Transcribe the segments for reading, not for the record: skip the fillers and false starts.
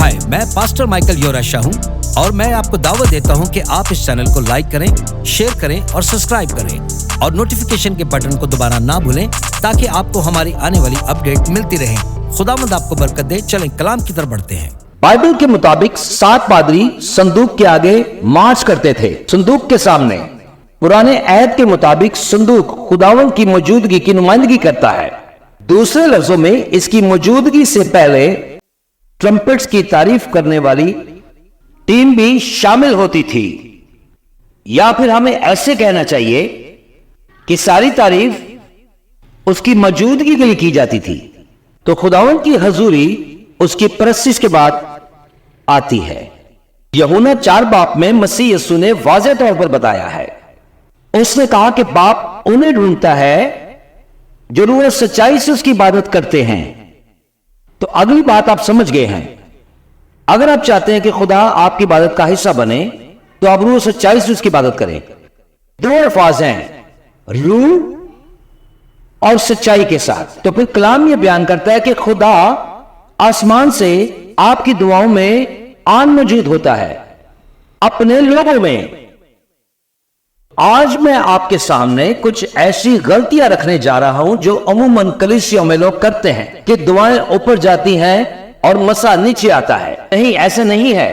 हाय, मैं pastor Michael योराशा हूँ और मैं आपको दावत देता हूँ कि आप इस चैनल को लाइक करें, शेयर करें और सब्सक्राइब करें और नोटिफिकेशन के बटन को दोबारा ना भूलें ताकि आपको हमारी आने वाली अपडेट मिलती रहे। खुदावंद आपको बरकत दे। चलें कलाम की तरफ बढ़ते हैं। बाइबल के मुताबिक 7 पादरी संदूक के आगे मार्च करते थे। संदूक के सामने पुराने अहद के मुताबिक संदूक खुदावंद की मौजूदगी की नुमाइंदगी करता है। दूसरे लफ्जों में इसकी मौजूदगी से पहले ट्रम्पेट्स की तारीफ करने वाली टीम भी शामिल होती थी, या फिर हमें ऐसे कहना चाहिए कि सारी तारीफ उसकी मौजूदगी के लिए की जाती थी। तो खुदावंद की हजूरी उसकी परस्तिश के बाद आती है। यूहन्ना 4 बाप में मसीह यीशु ने वाज़ेह तौर पर बताया है। उसने कहा कि बाप उन्हें ढूंढता है जो रूह और सच्चाई से उसकी इबादत करते हैं। तो अगली बात आप समझ गए हैं। अगर आप चाहते हैं कि खुदा आपकी इबादत का हिस्सा बने तो आप रूह और सच्चाई से उसकी इबादत करें। 2 अल्फाज हैं, रूह और सच्चाई के साथ। तो फिर कलाम यह बयान करता है कि खुदा आसमान से आपकी दुआओं में आन मौजूद होता है, अपने लोगों में। आज मैं आपके सामने कुछ ऐसी गलतियां रखने जा रहा हूं जो अमूमन कलीसियों में लोग करते हैं कि दुआएं ऊपर जाती हैं और मसा नीचे आता है। नहीं, ऐसा नहीं है।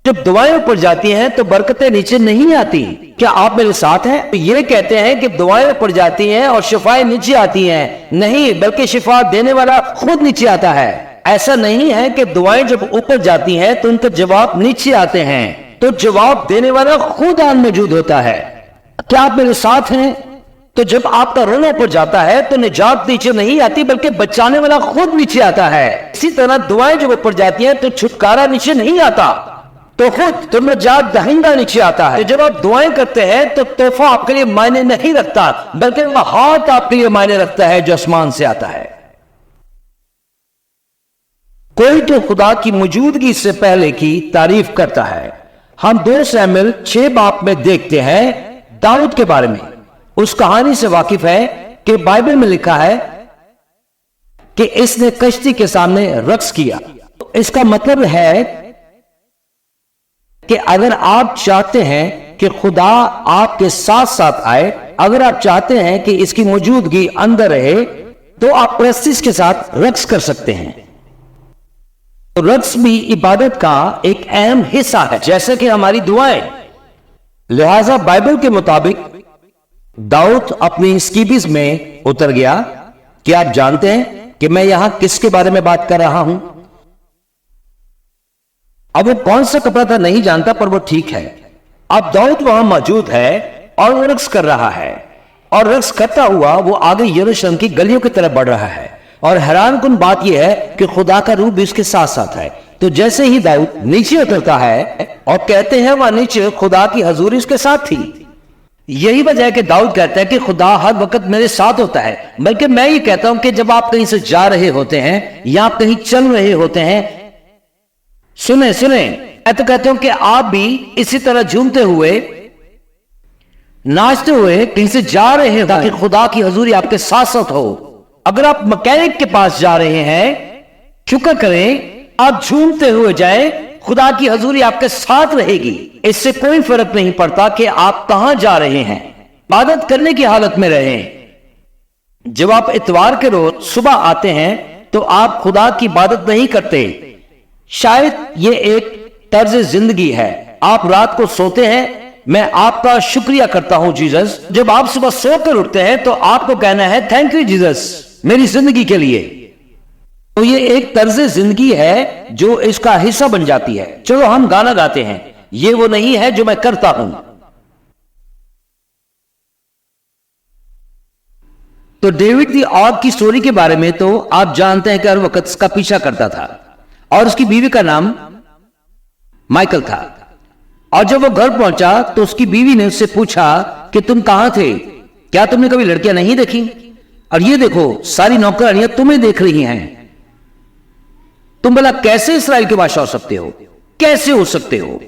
जब दुआएं ऊपर जाती हैं तो बरकतें नीचे नहीं आती। क्या आप मेरे साथ हैं? तो ये कहते हैं कि दुआएं ऊपर जाती हैं और शिफाएं नीचे आती हैं। नहीं, बल्कि शिफा देने वाला खुद नीचे आता है। ऐसा नहीं है कि दुआएं जब ऊपर जाती हैं तो उनके जवाब नीचे आते हैं। तो जवाब देने वाला खुद आन मौजूद होता है। क्या आप मेरे साथ हैं? तो जब आपका रोना ऊपर जाता है तो निजात नीचे नहीं आती, बल्कि बचाने वाला खुद नीचे आता है। इसी तरह दुआएं जब ऊपर जाती हैं तो छुटकारा नीचे नहीं आता, तो खुद तो निजात दहिंदा नीचे आता है। तो जब आप दुआएं करते हैं तो तोहफा आपके लिए मायने नहीं रखता, बल्कि वह हाथ आपके लिए मायने रखता है जो आसमान से आता है। कोई तो खुदा की मौजूदगी से पहले की तारीफ करता है। हम 2 शमूएल 6 बाप में देखते हैं दाऊद के बारे में। उस कहानी से वाकिफ है कि बाइबल में लिखा है कि इसने कश्ती के सामने रक्स किया। तो इसका मतलब है कि अगर आप चाहते हैं कि खुदा आपके साथ साथ आए, अगर आप चाहते हैं कि इसकी मौजूदगी अंदर रहे, तो आप परस्तिश के साथ रक्स कर सकते हैं। तो रक्स भी इबादत का एक अहम हिस्सा है, जैसे कि हमारी दुआएं। लिहाजा बाइबल के मुताबिक दाऊद अपनी स्कीबीज में उतर गया। क्या आप जानते हैं कि मैं यहां किसके बारे में बात कर रहा हूं? अब वो कौन सा कपड़ा था नहीं जानता, पर वो ठीक है। अब दाऊद वहां मौजूद है और वो रक्स कर रहा है, और रक्स करता हुआ वो आगे यरूशलेम की गलियों की तरफ बढ़ रहा है। और हैरानकुन बात यह है कि खुदा का रूह भी उसके साथ साथ है। तो जैसे ही दाऊद नीचे उतरता है, और कहते हैं वहां नीचे खुदा की हजूरी उसके साथ थी। यही वजह है कि दाऊद कहता है कि खुदा हर वक्त मेरे साथ होता है। बल्कि मैं ये कहता हूं कि जब आप कहीं से जा रहे होते हैं या आप कहीं चल रहे होते हैं, सुने मैं तो कहता हूं कि आप भी इसी तरह झूमते हुए, नाचते हुए कहीं से जा रहे हो ताकि खुदा की हजूरी आपके साथ साथ हो। अगर आप मैकेनिक के पास जा रहे हैं, शुक्र करें, आप झूमते हुए जाएं, खुदा की हजूरी आपके साथ रहेगी। इससे कोई फर्क नहीं पड़ता कि आप कहां जा रहे हैं। इबादत करने की हालत में रहें। जब आप इतवार के रोज सुबह आते हैं तो आप खुदा की इबादत नहीं करते। शायद ये एक तर्ज जिंदगी है। आप रात को सोते हैं, मैं आपका शुक्रिया करता हूं जीसस। जब आप सुबह सोकर उठते हैं तो आपको कहना है थैंक यू जीसस मेरी जिंदगी के लिए। तो ये एक तर्ज जिंदगी है जो इसका हिस्सा बन जाती है। चलो हम गाना गाते हैं, ये वो नहीं है जो मैं करता हूं। तो डेविड दी आग की स्टोरी के बारे में तो आप जानते हैं कि हर वक्त उसका पीछा करता था, और उसकी बीवी का नाम माइकल था। और जब वो घर पहुंचा तो उसकी बीवी ने उससे पूछा कि तुम कहां थे, क्या तुमने कभी लड़कियां नहीं देखी? और ये देखो सारी नौकरानियां तुम्हें देख रही हैं। तुम भला कैसे इस्राएल के बादशाह हो सकते हो? कैसे हो सकते हो?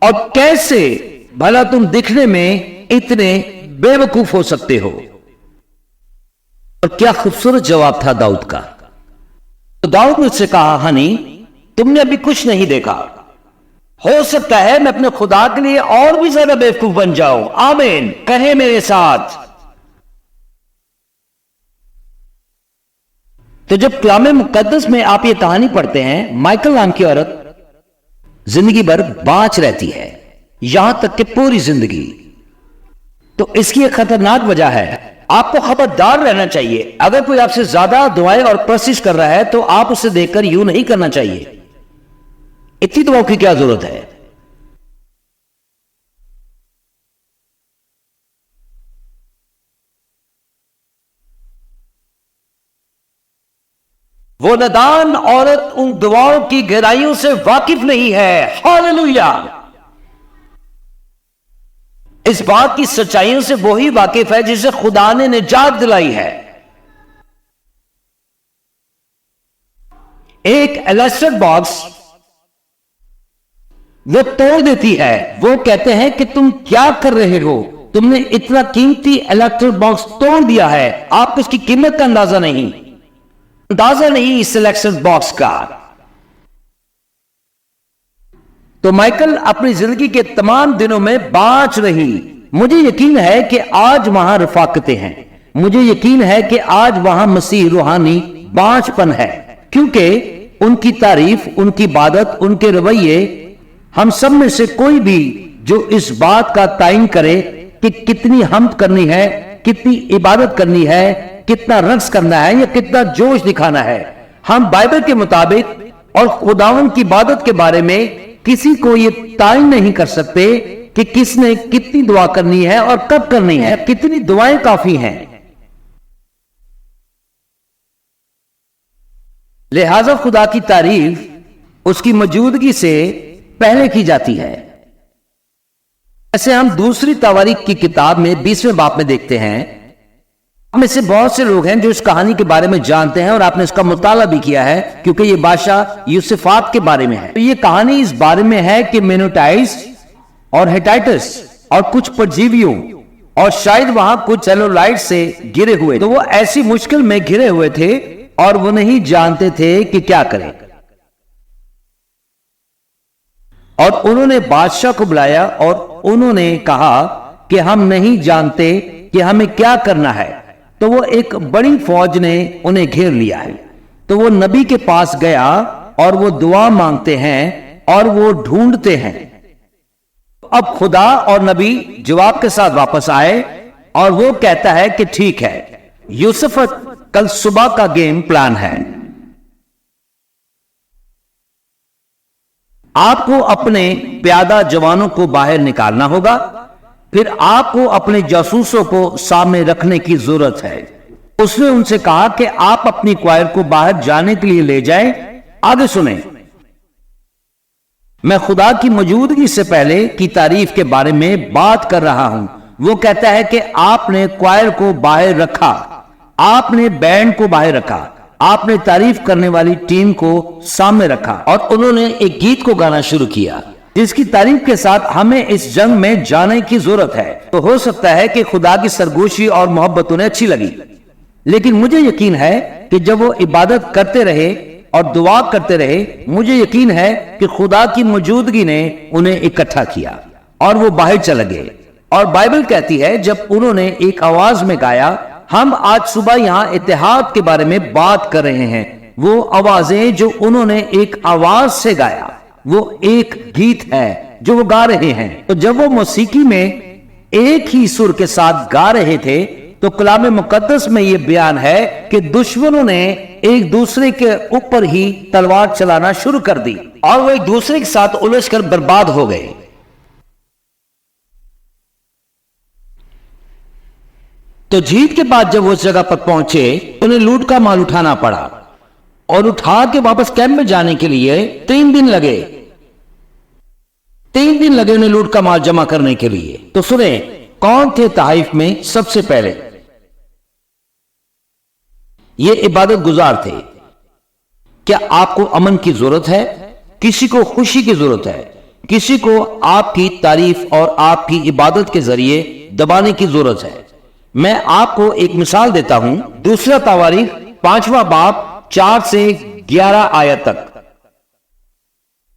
और कैसे भला तुम दिखने में इतने बेवकूफ हो सकते हो? और क्या खूबसूरत जवाब था दाऊद का। تو داؤد نے اس سے کہا ہنی تم نے ابھی کچھ نہیں دیکھا، ہو سکتا ہے میں اپنے خدا کے لیے اور بھی زیادہ بیوقوف بن جاؤں۔ آمین کہیں میرے ساتھ۔ تو جب کلام مقدس میں آپ یہ کہانی پڑھتے ہیں، مائیکل نام کی عورت زندگی بھر باچ رہتی ہے، یہاں تک کہ پوری زندگی، تو اس کی ایک خطرناک وجہ ہے۔ آپ کو خبردار رہنا چاہیے، اگر کوئی آپ سے زیادہ دعائیں اور پرستش کر رہا ہے تو آپ اسے دیکھ کر یوں نہیں کرنا چاہیے، اتنی دعاؤں کی کیا ضرورت ہے؟ وہ نادان عورت ان دعاؤں کی گہرائیوں سے واقف نہیں ہے۔ ہاللویا! اس بات کی سچائیوں سے وہی واقف ہے جسے خدا نے نجات دلائی ہے۔ ایک الیکٹرک باکس وہ توڑ دیتی ہے، وہ کہتے ہیں کہ تم کیا کر رہے ہو، تم نے اتنا قیمتی الیکٹرک باکس توڑ دیا ہے، آپ کو اس کی قیمت کا اندازہ نہیں اس الیکٹرک باکس کا۔ تو مائیکل اپنی زندگی کے تمام دنوں میں باچ رہی۔ مجھے یقین ہے کہ آج وہاں رفاقتیں ہیں، مجھے یقین ہے کہ آج وہاں مسیح روحانی باچ پن ہے، کیونکہ ان کی تعریف، ان کی عبادت، ان کے رویے، ہم سب میں سے کوئی بھی جو اس بات کا تعین کرے کہ کتنی حمد کرنی ہے، کتنی عبادت کرنی ہے، کتنا رقص کرنا ہے یا کتنا جوش دکھانا ہے، ہم بائبل کے مطابق اور خداوند کی عبادت کے بارے میں کسی کو یہ تعین نہیں کر سکتے کہ کس نے کتنی دعا کرنی ہے اور کب کرنی ہے، کتنی دعائیں کافی ہیں۔ لہذا خدا کی تعریف اس کی موجودگی سے پہلے کی جاتی ہے۔ ایسے ہم دوسری تواریخ کی کتاب میں 20ویں باب میں دیکھتے ہیں، ہم میں سے بہت سے لوگ ہیں جو اس کہانی کے بارے میں جانتے ہیں اور آپ نے اس کا مطالعہ بھی کیا ہے، کیونکہ یہ بادشاہ یوسفات کے بارے میں ہے۔ یہ کہانی اس بارے میں ہے کہ مینوٹائز اور ہیٹائٹس اور کچھ پرجیویوں اور شاید وہاں کچھ سیلولائٹ سے گرے ہوئے، تو وہ ایسی مشکل میں گرے ہوئے تھے اور وہ نہیں جانتے تھے کہ کیا کریں، اور انہوں نے بادشاہ کو بلایا اور انہوں نے کہا کہ ہم نہیں جانتے کہ ہمیں کیا کرنا ہے۔ تو وہ ایک بڑی فوج نے انہیں گھیر لیا ہے، تو وہ نبی کے پاس گیا اور وہ دعا مانگتے ہیں اور وہ ڈھونڈتے ہیں۔ اب خدا اور نبی جواب کے ساتھ واپس آئے اور وہ کہتا ہے کہ ٹھیک ہے، یوسف کل صبح کا گیم پلان ہے، آپ کو اپنے پیادہ جوانوں کو باہر نکالنا ہوگا، پھر آپ کو اپنے جاسوسوں کو سامنے رکھنے کی ضرورت ہے۔ اس نے ان سے کہا کہ آپ اپنی کوائر کو باہر جانے کے لیے لے جائیں۔ آگے سنیں، میں خدا کی موجودگی سے پہلے کی تعریف کے بارے میں بات کر رہا ہوں۔ وہ کہتا ہے کہ آپ نے کوائر کو باہر رکھا، آپ نے بینڈ کو باہر رکھا، آپ نے تعریف کرنے والی ٹیم کو سامنے رکھا اور انہوں نے ایک گیت کو گانا شروع کیا جس کی تعریف کے ساتھ ہمیں اس جنگ میں جانے کی ضرورت ہے۔ تو ہو سکتا ہے کہ خدا کی سرگوشی اور محبت انہیں اچھی لگی، لیکن مجھے یقین ہے کہ جب وہ عبادت کرتے رہے اور دعا کرتے رہے، مجھے یقین ہے کہ خدا کی موجودگی نے انہیں اکٹھا کیا اور وہ باہر چلے گئے۔ اور بائبل کہتی ہے جب انہوں نے ایک آواز میں گایا، ہم آج صبح یہاں اتحاد کے بارے میں بات کر رہے ہیں، وہ آوازیں جو انہوں نے ایک آواز سے گایا وہ ایک گیت ہے جو وہ گا رہے ہیں۔ تو جب وہ موسیقی میں ایک ہی سر کے ساتھ گا رہے تھے تو کلام مقدس میں یہ بیان ہے کہ دشمنوں نے ایک دوسرے کے اوپر ہی تلوار چلانا شروع کر دی اور وہ ایک دوسرے کے ساتھ الجھ کر برباد ہو گئے۔ تو جیت کے بعد جب وہ اس جگہ پر پہنچے انہیں لوٹ کا مال اٹھانا پڑا اور اٹھا کے واپس کیمپ میں جانے کے لیے 3 دن لگے انہیں لوٹ کا مال جمع کرنے کے لیے۔ تو سنیں کون تھے تحائف میں سب سے پہلے؟ یہ عبادت گزار تھے۔ کیا آپ کو امن کی ضرورت ہے؟ کسی کو خوشی کی ضرورت ہے؟ کسی کو آپ کی تعریف اور آپ کی عبادت کے ذریعے دبانے کی ضرورت ہے؟ میں آپ کو ایک مثال دیتا ہوں۔ دوسرا تواریخ 5واں باب 4 سے 11 आयत तक।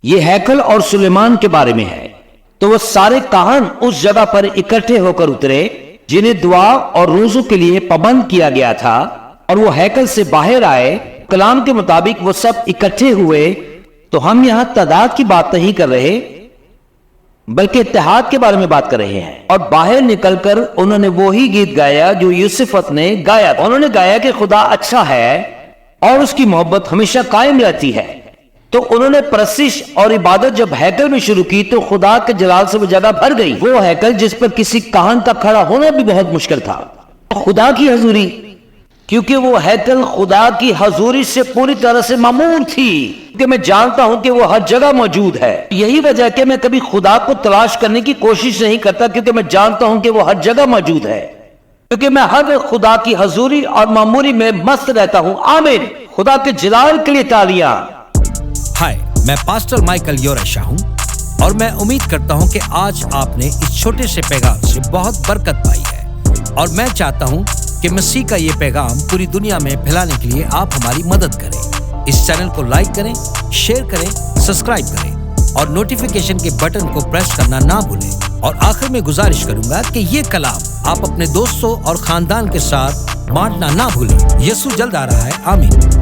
ये हैकल और सुलेमान के बारे में है। तो वो सारे काहन उस जगह पर इकट्ठे होकर उतरे जिन्हें दुआ और रोजों के लिए पाबंद किया गया था, और वो हैकल से बाहर आए। कलाम के मुताबिक वो सब इकट्ठे हुए। तो हम यहां तादाद की बात नहीं कर रहे, बल्कि इत्तेहाद के बारे में बात कर रहे हैं। और बाहर निकलकर उन्होंने वो ही गीत गाया जो यूसुफत ने गाया। उन्होंने गाया कि खुदा अच्छा है और उसकी मोहब्बत हमेशा कायम रहती है। तो उन्होंने परस्तिश और इबादत जब हैकल में शुरू की तो खुदा के जलाल से वो जगह भर गई। वो हैकल जिस पर किसी काहन का खड़ा होना भी बहुत मुश्किल था। खुदा की हजूरी, क्योंकि वो हैकल खुदा की हजूरी से पूरी तरह से मामूर थी, क्योंकि मैं जानता हूं कि वो हर जगह मौजूद है। यही वजह कि मैं कभी खुदा को तलाश करने की कोशिश नहीं करता, क्योंकि मैं जानता हूं कि वो हर जगह मौजूद है, क्योंकि मैं हर खुदा की हजूरी और मामूरी में मस्त रहता हूं। आमीन। खुदा के जलाल के लिए तालियां। हाय, मैं पास्टर माइकल योराशा हूँ और मैं उम्मीद करता हूँ कि आज आपने इस छोटे से पैगाम से बहुत बरकत पाई है, और मैं चाहता हूँ कि मसीह का ये पैगाम पूरी दुनिया में फैलाने के लिए आप हमारी मदद करें। इस चैनल को लाइक करें, शेयर करें, सब्सक्राइब करें और नोटिफिकेशन के बटन को प्रेस करना ना भूलें। और आखिर में गुजारिश करूंगा कि ये कलाम आप अपने दोस्तों और खानदान के साथ बांटना ना भूलें। यीशु जल्द आ रहा है। आमीन।